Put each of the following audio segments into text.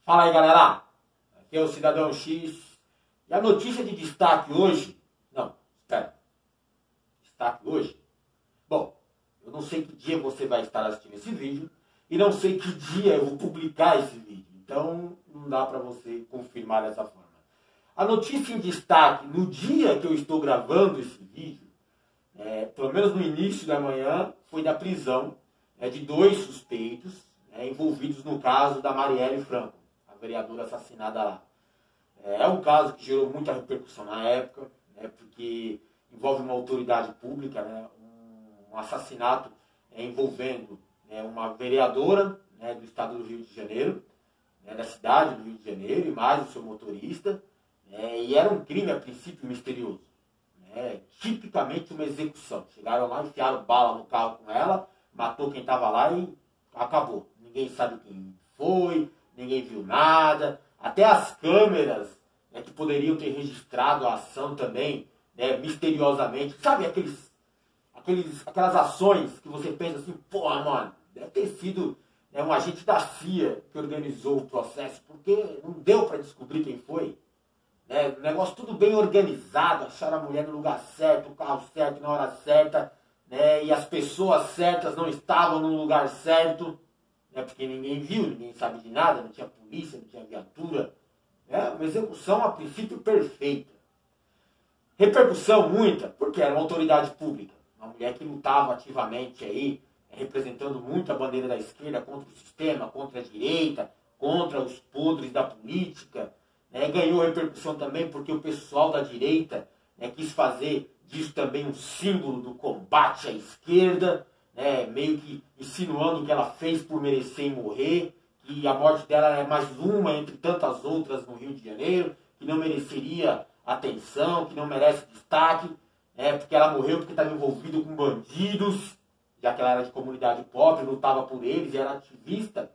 Fala aí, galera, aqui é o Cidadão X e a notícia de destaque hoje, destaque hoje, bom, eu não sei que dia você vai estar assistindo esse vídeo e não sei que dia eu vou publicar esse vídeo, então não dá para você confirmar dessa forma. A notícia em destaque no dia que eu estou gravando esse vídeo, pelo menos no início da manhã, foi da prisão de 2 suspeitos envolvidos no caso da Marielle Franco, a vereadora assassinada lá. É um caso que gerou muita repercussão na época, porque envolve uma autoridade pública, um assassinato envolvendo uma vereadora do estado do Rio de Janeiro, da cidade do Rio de Janeiro, e mais o seu motorista, e era um crime a princípio misterioso, tipicamente uma execução. Chegaram lá, enfiaram bala no carro com ela, matou quem estava lá e acabou. Ninguém sabe quem foi, ninguém viu nada. Até as câmeras que poderiam ter registrado a ação também, misteriosamente. Sabe aquelas ações que você pensa assim, porra, mano, deve ter sido um agente da CIA que organizou o processo, porque não deu para descobrir quem foi. O negócio tudo bem organizado, acharam a mulher no lugar certo, o carro certo, na hora certa, e as pessoas certas não estavam no lugar certo, porque ninguém viu, ninguém sabe de nada, não tinha polícia, não tinha viatura. Uma execução a princípio perfeita. Repercussão muita, porque era uma autoridade pública, uma mulher que lutava ativamente aí, representando muito a bandeira da esquerda contra o sistema, contra a direita, contra os podres da política. Ganhou repercussão também porque o pessoal da direita quis fazer disso também um símbolo do combate à esquerda, meio que insinuando que ela fez por merecer morrer, que a morte dela é mais uma entre tantas outras no Rio de Janeiro, que não mereceria atenção, que não merece destaque, porque ela morreu porque estava envolvida com bandidos, já que ela era de comunidade pobre, lutava por eles e era ativista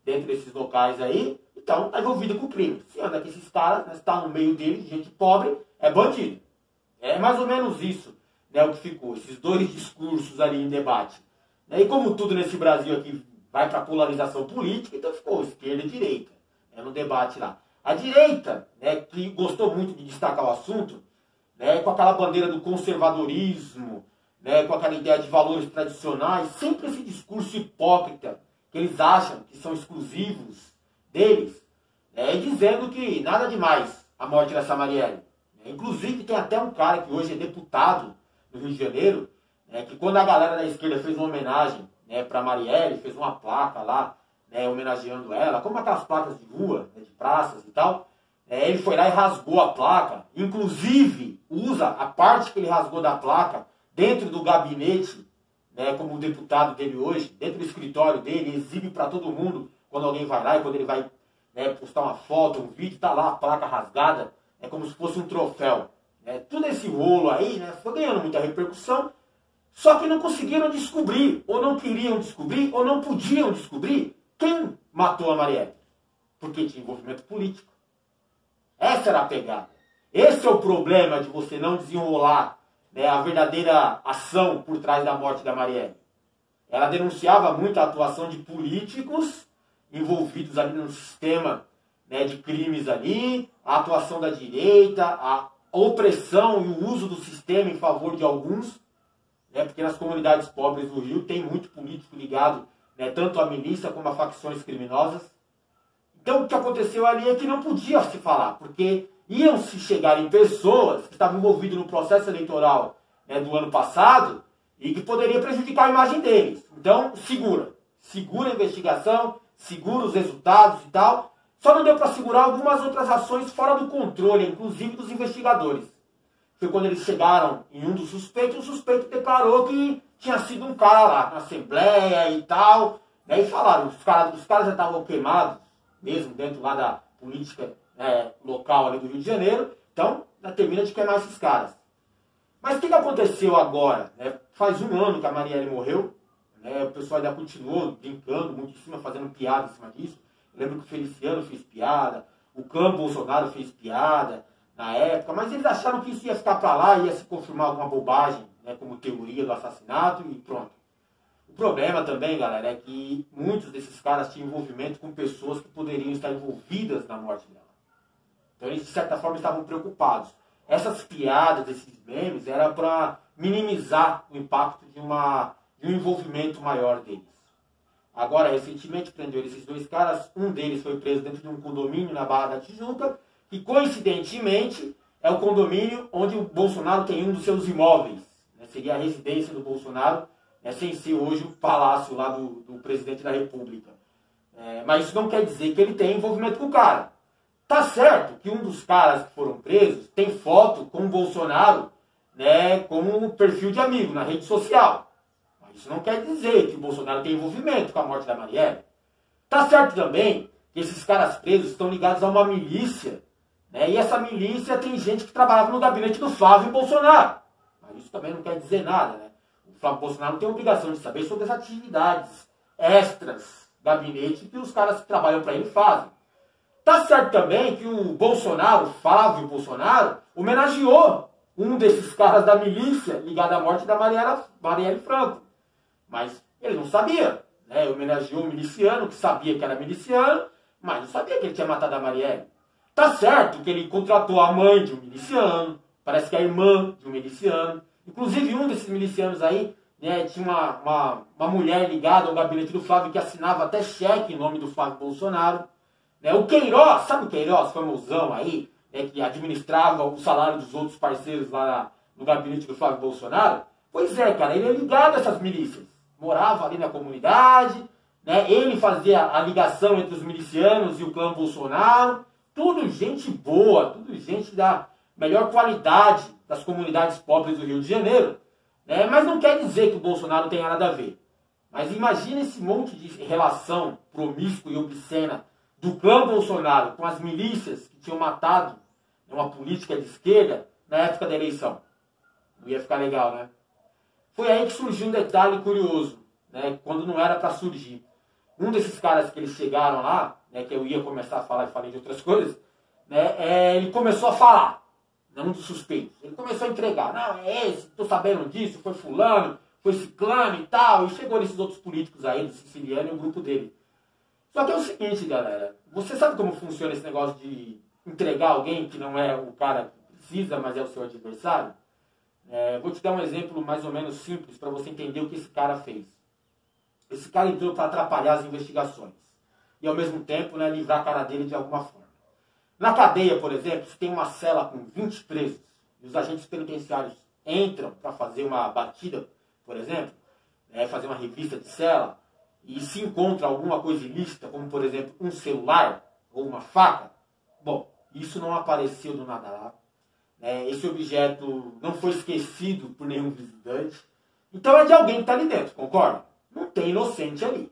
dentro desses locais aí, então está envolvida com crime. Se anda com esses caras, está no meio deles, gente pobre, é bandido. É mais ou menos isso o que ficou, esses 2 discursos ali em debate. E como tudo nesse Brasil aqui vai para a polarização política, então ficou esquerda e direita no debate lá. A direita, que gostou muito de destacar o assunto, com aquela bandeira do conservadorismo, com aquela ideia de valores tradicionais, sempre esse discurso hipócrita que eles acham que são exclusivos deles, dizendo que nada demais a morte dessa Marielle. Inclusive tem até um cara que hoje é deputado no Rio de Janeiro, que quando a galera da esquerda fez uma homenagem para Marielle, fez uma placa lá, homenageando ela, como aquelas placas de rua, de praças e tal, ele foi lá e rasgou a placa, inclusive usa a parte que ele rasgou da placa dentro do gabinete, como deputado dele hoje, dentro do escritório dele, exibe para todo mundo quando alguém vai lá e quando ele vai postar uma foto, um vídeo, tá lá a placa rasgada, como se fosse um troféu. Tudo esse rolo aí foi ganhando muita repercussão, só que não conseguiram descobrir, ou não queriam descobrir, ou não podiam descobrir quem matou a Marielle. Porque tinha envolvimento político. Essa era a pegada. Esse é o problema de você não desenrolar a verdadeira ação por trás da morte da Marielle. Ela denunciava muito a atuação de políticos envolvidos ali no sistema de crimes ali, a atuação da direita, a opressão e o uso do sistema em favor de alguns, porque nas comunidades pobres do Rio tem muito político ligado tanto à milícia como a facções criminosas. Então o que aconteceu ali é que não podia se falar, porque iam se chegar em pessoas que estavam envolvidas no processo eleitoral do ano passado e que poderia prejudicar a imagem deles. Então segura a investigação, segura os resultados e tal. Só não deu para segurar algumas outras ações fora do controle, inclusive dos investigadores. Foi quando eles chegaram em um dos suspeitos, o suspeito declarou que tinha sido um cara lá na Assembleia e tal. E falaram, os caras já estavam queimados, mesmo dentro lá da política local ali do Rio de Janeiro. Então, termina de queimar esses caras. Mas o que aconteceu agora? Faz 1 ano que a Marielle morreu. O pessoal ainda continuou brincando muito em cima, fazendo piada em cima disso. Eu lembro que o Feliciano fez piada, o clã Bolsonaro fez piada na época, mas eles acharam que isso ia ficar para lá, ia se confirmar alguma bobagem, como teoria do assassinato e pronto. O problema também, galera, é que muitos desses caras tinham envolvimento com pessoas que poderiam estar envolvidas na morte dela. Então eles, de certa forma, estavam preocupados. Essas piadas, esses memes, era para minimizar o impacto de um envolvimento maior deles. Agora, recentemente, prenderam esses dois caras. Um deles foi preso dentro de um condomínio na Barra da Tijuca, que, coincidentemente, é o condomínio onde o Bolsonaro tem um dos seus imóveis. Né? Seria a residência do Bolsonaro, sem ser hoje o palácio lá do presidente da República. Mas isso não quer dizer que ele tem envolvimento com o cara. Tá certo que um dos caras que foram presos tem foto com o Bolsonaro, né, como um perfil de amigo na rede social. Mas isso não quer dizer que o Bolsonaro tem envolvimento com a morte da Marielle. Tá certo também que esses caras presos estão ligados a uma milícia, né, e essa milícia tem gente que trabalhava no gabinete do Flávio Bolsonaro. Mas isso também não quer dizer nada, né? O Flávio Bolsonaro não tem obrigação de saber sobre as atividades extras do gabinete que os caras que trabalham para ele fazem. Tá certo também que o Bolsonaro, Flávio Bolsonaro, homenageou um desses caras da milícia ligado à morte da Marielle Franco. Mas ele não sabia, né? Homenageou um miliciano que sabia que era miliciano, mas não sabia que ele tinha matado a Marielle. Tá certo que ele contratou a mãe de um miliciano, parece que a irmã de um miliciano. Inclusive um desses milicianos aí, né, tinha uma mulher ligada ao gabinete do Flávio que assinava até cheque em nome do Flávio Bolsonaro. O Queiroz, sabe o Queiroz, famosão aí, que administrava o salário dos outros parceiros lá no gabinete do Flávio Bolsonaro? Pois é, cara, ele é ligado a essas milícias. Morava ali na comunidade, né? Ele fazia a ligação entre os milicianos e o clã Bolsonaro. Tudo gente boa, tudo gente da melhor qualidade das comunidades pobres do Rio de Janeiro. Né? Mas não quer dizer que o Bolsonaro tenha nada a ver. Mas imagina esse monte de relação promíscua e obscena do clã Bolsonaro com as milícias que tinham matado uma política de esquerda na época da eleição. Não ia ficar legal, né? Foi aí que surgiu um detalhe curioso, né? Quando não era para surgir. Um desses caras que eles chegaram lá, né, que eu ia começar a falar e falei de outras coisas, né, ele começou a falar, não dos suspeitos. Ele começou a entregar. Não, é esse, tô sabendo disso, foi fulano, foi ciclano e tal. E chegou nesses outros políticos aí, do Siciliano e o grupo dele. Só que é o seguinte, galera, você sabe como funciona esse negócio de entregar alguém que não é o cara que precisa, mas é o seu adversário? Vou te dar um exemplo mais ou menos simples para você entender o que esse cara fez. Esse cara entrou para atrapalhar as investigações e ao mesmo tempo, né, livrar a cara dele de alguma forma. Na cadeia, por exemplo, se tem uma cela com 20 presos e os agentes penitenciários entram para fazer uma batida, por exemplo, fazer uma revista de cela, e se encontra alguma coisa ilícita, como por exemplo um celular ou uma faca, bom, isso não apareceu do nada lá. Esse objeto não foi esquecido por nenhum visitante. Então é de alguém que está ali dentro, concorda? Não tem inocente ali.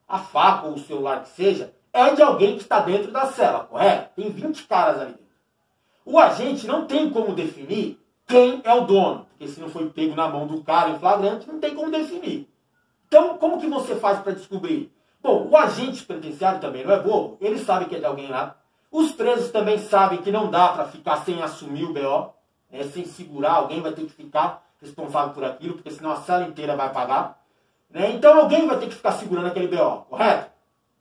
A faca ou o celular que seja, é de alguém que está dentro da cela, correto? Tem 20 caras ali dentro. O agente não tem como definir quem é o dono, porque se não foi pego na mão do cara em flagrante, não tem como definir. Então, como que você faz para descobrir? Bom, o agente penitenciário também não é bobo, ele sabe que é de alguém lá. Os presos também sabem que não dá para ficar sem assumir o BO, sem segurar, alguém vai ter que ficar responsável por aquilo, porque senão a cela inteira vai pagar. Então alguém vai ter que ficar segurando aquele BO, correto?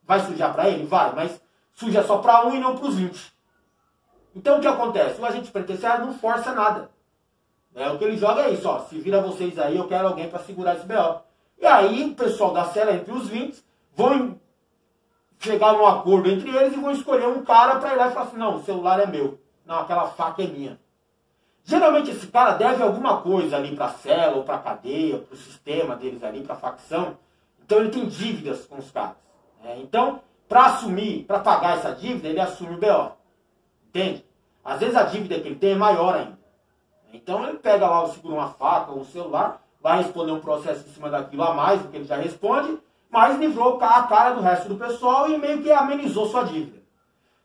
Vai sujar para ele? Vai, mas suja só para um e não para os 20. Então o que acontece? O agente penitenciário não força nada. O que ele joga é isso, ó, se vira vocês aí, eu quero alguém para segurar esse BO. E aí o pessoal da cela, entre os 20, vão chegar num acordo entre eles e vão escolher um cara para ir lá e falar assim, não, o celular é meu, não, aquela faca é minha. Geralmente esse cara deve alguma coisa ali para a cela ou para a cadeia, para o sistema deles ali, para a facção. Então ele tem dívidas com os caras. Então, para assumir, para pagar essa dívida, ele assume o BO. Entende? Às vezes a dívida que ele tem é maior ainda. Então ele pega lá, segura uma faca ou um celular, vai responder um processo em cima daquilo a mais do que ele já responde, mas livrou a cara do resto do pessoal e meio que amenizou sua dívida.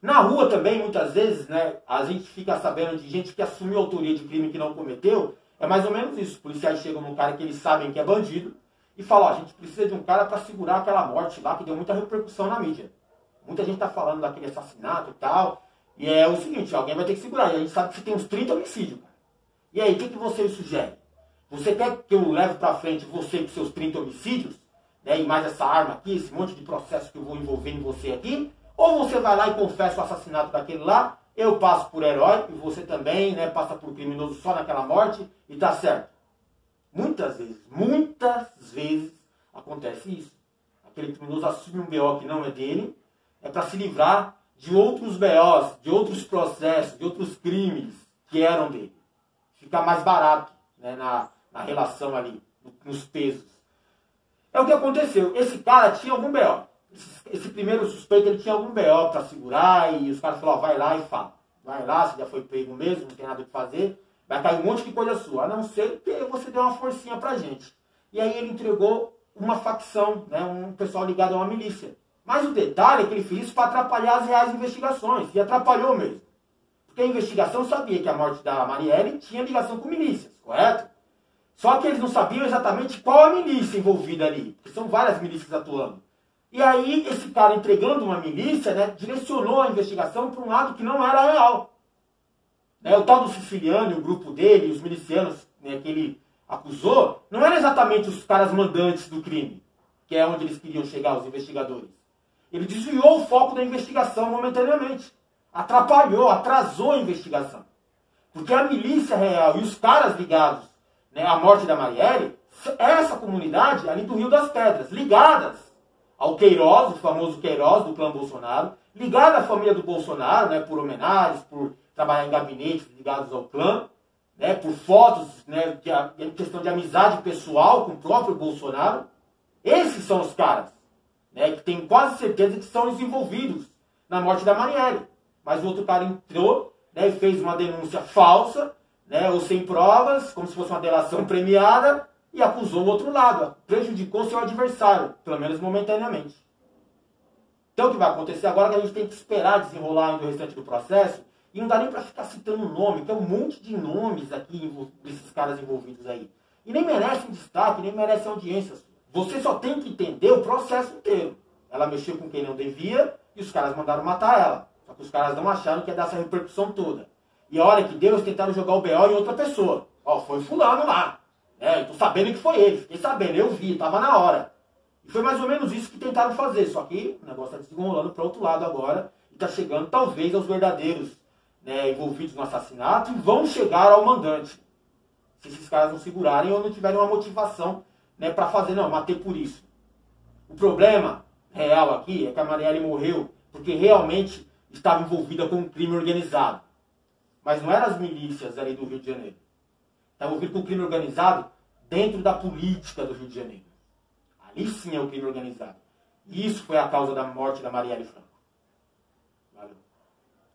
Na rua também, muitas vezes, né, a gente fica sabendo de gente que assumiu autoria de crime que não cometeu. É mais ou menos isso. Os policiais chegam num cara que eles sabem que é bandido e falam, ó, a gente precisa de um cara para segurar aquela morte lá que deu muita repercussão na mídia. Muita gente está falando daquele assassinato e tal. E é o seguinte, alguém vai ter que segurar. E a gente sabe que você tem uns 30 homicídios, cara. E aí, o que você sugere? Você quer que eu leve para frente você com seus 30 homicídios? né, e mais essa arma aqui, esse monte de processo que eu vou envolver em você aqui, ou você vai lá e confessa o assassinato daquele lá, eu passo por herói, e você também, né, passa por criminoso só naquela morte, e tá certo. Muitas vezes acontece isso. Aquele criminoso assume um BO que não é dele, é para se livrar de outros BOs, de outros processos, de outros crimes que eram dele. Fica mais barato, né, na relação ali, nos pesos. É o que aconteceu. Esse cara tinha algum BO. Esse primeiro suspeito, ele tinha algum BO para segurar, e os caras falaram, vai lá e fala. Vai lá, você já foi pego mesmo, não tem nada o que fazer. Vai cair um monte de coisa sua, a não ser que você dê uma forcinha pra gente. E aí ele entregou uma facção, né, um pessoal ligado a uma milícia. Mas o detalhe é que ele fez isso para atrapalhar as reais investigações. E atrapalhou mesmo. Porque a investigação sabia que a morte da Marielle tinha ligação com milícias, correto? Só que eles não sabiam exatamente qual a milícia envolvida ali. Porque são várias milícias atuando. E aí esse cara entregando uma milícia, né, direcionou a investigação para um lado que não era real. O tal do Siciliano e o grupo dele, os milicianos, né, que ele acusou, não eram exatamente os caras mandantes do crime, que é onde eles queriam chegar, os investigadores. Ele desviou o foco da investigação momentaneamente. Atrapalhou, atrasou a investigação. Porque a milícia real e os caras ligados, né, à morte da Marielle, essa comunidade ali do Rio das Pedras, ligadas ao Queiroz, o famoso Queiroz do clã Bolsonaro, ligada à família do Bolsonaro, né, por homenagens, por trabalhar em gabinetes ligados ao clã, né, por fotos, né, em questão de amizade pessoal com o próprio Bolsonaro. Esses são os caras, né, que tem quase certeza que são os envolvidos na morte da Marielle. Mas o outro cara entrou, né, e fez uma denúncia falsa, né, ou sem provas, como se fosse uma delação premiada, e acusou o outro lado, prejudicou seu adversário, pelo menos momentaneamente. Então o que vai acontecer agora é que a gente tem que esperar desenrolar ainda o restante do processo, e não dá nem para ficar citando nome, que é um monte de nomes aqui desses caras envolvidos aí. E nem merecem destaque, nem merecem audiências. Você só tem que entender o processo inteiro. Ela mexeu com quem não devia e os caras mandaram matar ela. Só que os caras não acharam que ia dar essa repercussão toda. E a hora que deu, eles tentaram jogar o BO em outra pessoa. Ó, foi fulano lá. Eu tô sabendo que foi ele. Fiquei sabendo, eu vi, tava na hora. E foi mais ou menos isso que tentaram fazer. Só que o negócio tá desenrolando para outro lado agora. E tá chegando talvez aos verdadeiros, né, envolvidos no assassinato. E vão chegar ao mandante. Se esses caras não segurarem ou não tiverem uma motivação, né, para fazer, não, matei por isso. O problema real aqui é que a Marielle morreu porque realmente estava envolvida com um crime organizado. Mas não eram as milícias ali do Rio de Janeiro. Estava envolvido com um crime organizado dentro da política do Rio de Janeiro. Ali sim é o crime organizado. E isso foi a causa da morte da Marielle Franco.